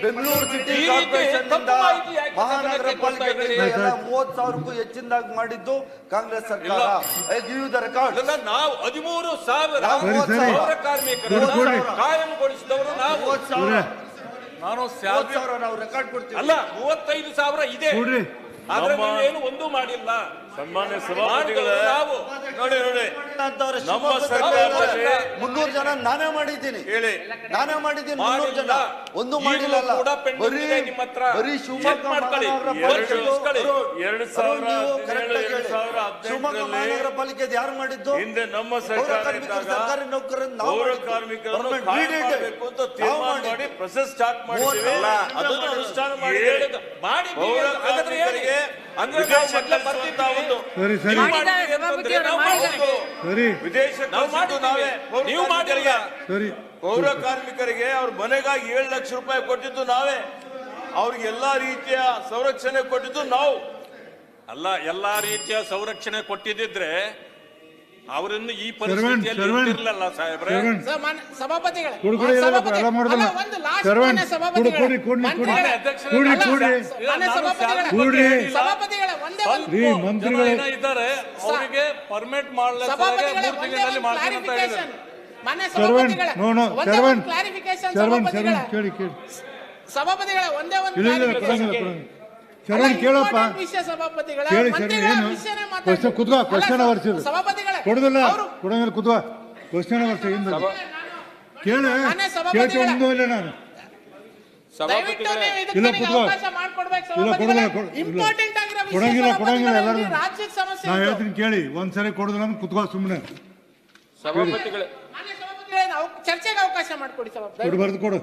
Bengaluru city corporation ಮಹಾನಗರ ಪಾಲಿಕೆಗಳಿಗೆ 30,000ಕ್ಕೂ ಹೆಚ್ಚಿನದಾಗಿ ಮಾಡಿದ್ದು ಕಾಂಗ್ರೆಸ್ ಸರ್ಕಾರ. ನಾವು 13,000 ಪೌರ ಕಾರ್ಮಿಕರನ್ನು ಕಾಯಂಗೊಳಿಸಿದವರು ನಾವು. ನಾನು ನಾವು ರೆಕಾರ್ಡ್ ಕೊಡ್ತೀವಿ. ಅಲ್ಲ 35,000 ಇದೆ, ಆದ್ರೆ ನೀವೇನು ಒಂದೂ ಮಾಡಿಲ್ಲ. ಸನ್ಮಾನ್ಯ ಸಭಾಪತಿಗಳೇ, ನಾವು ನೋಡಿ ನಮ್ಮ 300 ಜನ ನಾನೇ ಮಾಡಿದ್ದೀನಿ ಹೇಳಿ, ನಾನೇ ಮಾಡಿದ್ದೀನಿ 300 ಜನ, ಒಂದು ಮಾಡಿಲ್ಲ. ಬರೀ ಶಿವಮೊಗ್ಗ ಮಹಾನಗರ ಪಾಲಿಕೆ ಯಾರು ಮಾಡಿದ್ದು? ಹಿಂದೆ ನಮ್ಮ ಸರ್ಕಾರಿ ನೌಕರರನ್ನು ಪೌರ ಕಾರ್ಮಿಕರನ್ನು ಕಾಯಬೇಕು ಅಂತ ತೀರ್ಮಾನ ಮಾಡಿ ಪ್ರೊಸೆಸ್ ಸ್ಟಾರ್ಟ್ ಮಾಡಿದ್ದೀವಿ. ಅದನ್ನು ಅನುಷ್ಠಾನ ಮಾಡಿ ಪೌರ ಕಾರ್ಮಿಕರಿಗೆ ಪೌರ ಕಾರ್ಮಿಕರಿಗೆ ಅವ್ರ ಮನೆಗಾಗಿ 7 ಲಕ್ಷ ರೂಪಾಯಿ ಕೊಟ್ಟಿದ್ದು ನಾವೇ, ಅವ್ರಿಗೆ ಎಲ್ಲಾ ರೀತಿಯ ಸಂರಕ್ಷಣೆ ಕೊಟ್ಟಿದ್ದು ನಾವು. ಅಲ್ಲ, ಎಲ್ಲಾ ರೀತಿಯ ಸಂರಕ್ಷಣೆ ಕೊಟ್ಟಿದ್ದಿದ್ರೆ ಅವರನ್ನು ಈ ಪರಿಸ್ಥಿತಿಯಲ್ಲಿ ಇರಲಿಲ್ಲ ಸಾಹೇಬ್ರೆ. ಸಭಾಪತಿಗಳೇ, ಇದ್ದಾರೆ ಅವರಿಗೆ ಪರ್ಮಿಟ್ ಮಾಡಲಿಲ್ಲ. ಸಭಾಪತಿಗಳ ಒಂದೇ ಒಂದು ಶರಣ್ ಕೇಳಪ್ಪ, ಕೇಳಿ ಶರಣ್ ಏನು ಕುತ್ಕೋ, ಕ್ವಶನ್ ಅವರ್ಸ್ ಕೊಡುದಿಲ್ಲ, ಕೊಡಂಗಿಲ್ಲ, ಕುತ್ಕೋ, ಕ್ವಶನ್ ಅವರ್ಸ್ ಏನು ಕೇಳಿ ಕೇಳ್ಕೊಂಡು ಇಲ್ಲ ನಾನು ಇಲ್ಲ ಕುತ್ಕೋ, ಇಲ್ಲ ಕೊಡೋದಿಲ್ಲ, ಕೊಡಂಗಿಲ್ಲ ಎಲ್ಲರೂ. ನಾ ಹೇಳ್ತೀನಿ ಕೇಳಿ, ಒಂದ್ಸರಿ ಕೊಡುದಿಲ್ಲ ಅಂದ್ರೆ ಕುತ್ಕೋ ಸುಮ್ಮನೆ. ಚರ್ಚೆಗೆ ಅವಕಾಶ ಮಾಡಿಕೊಡಿ. ಕೊಡು, ಬರ್ದು ಕೊಡು.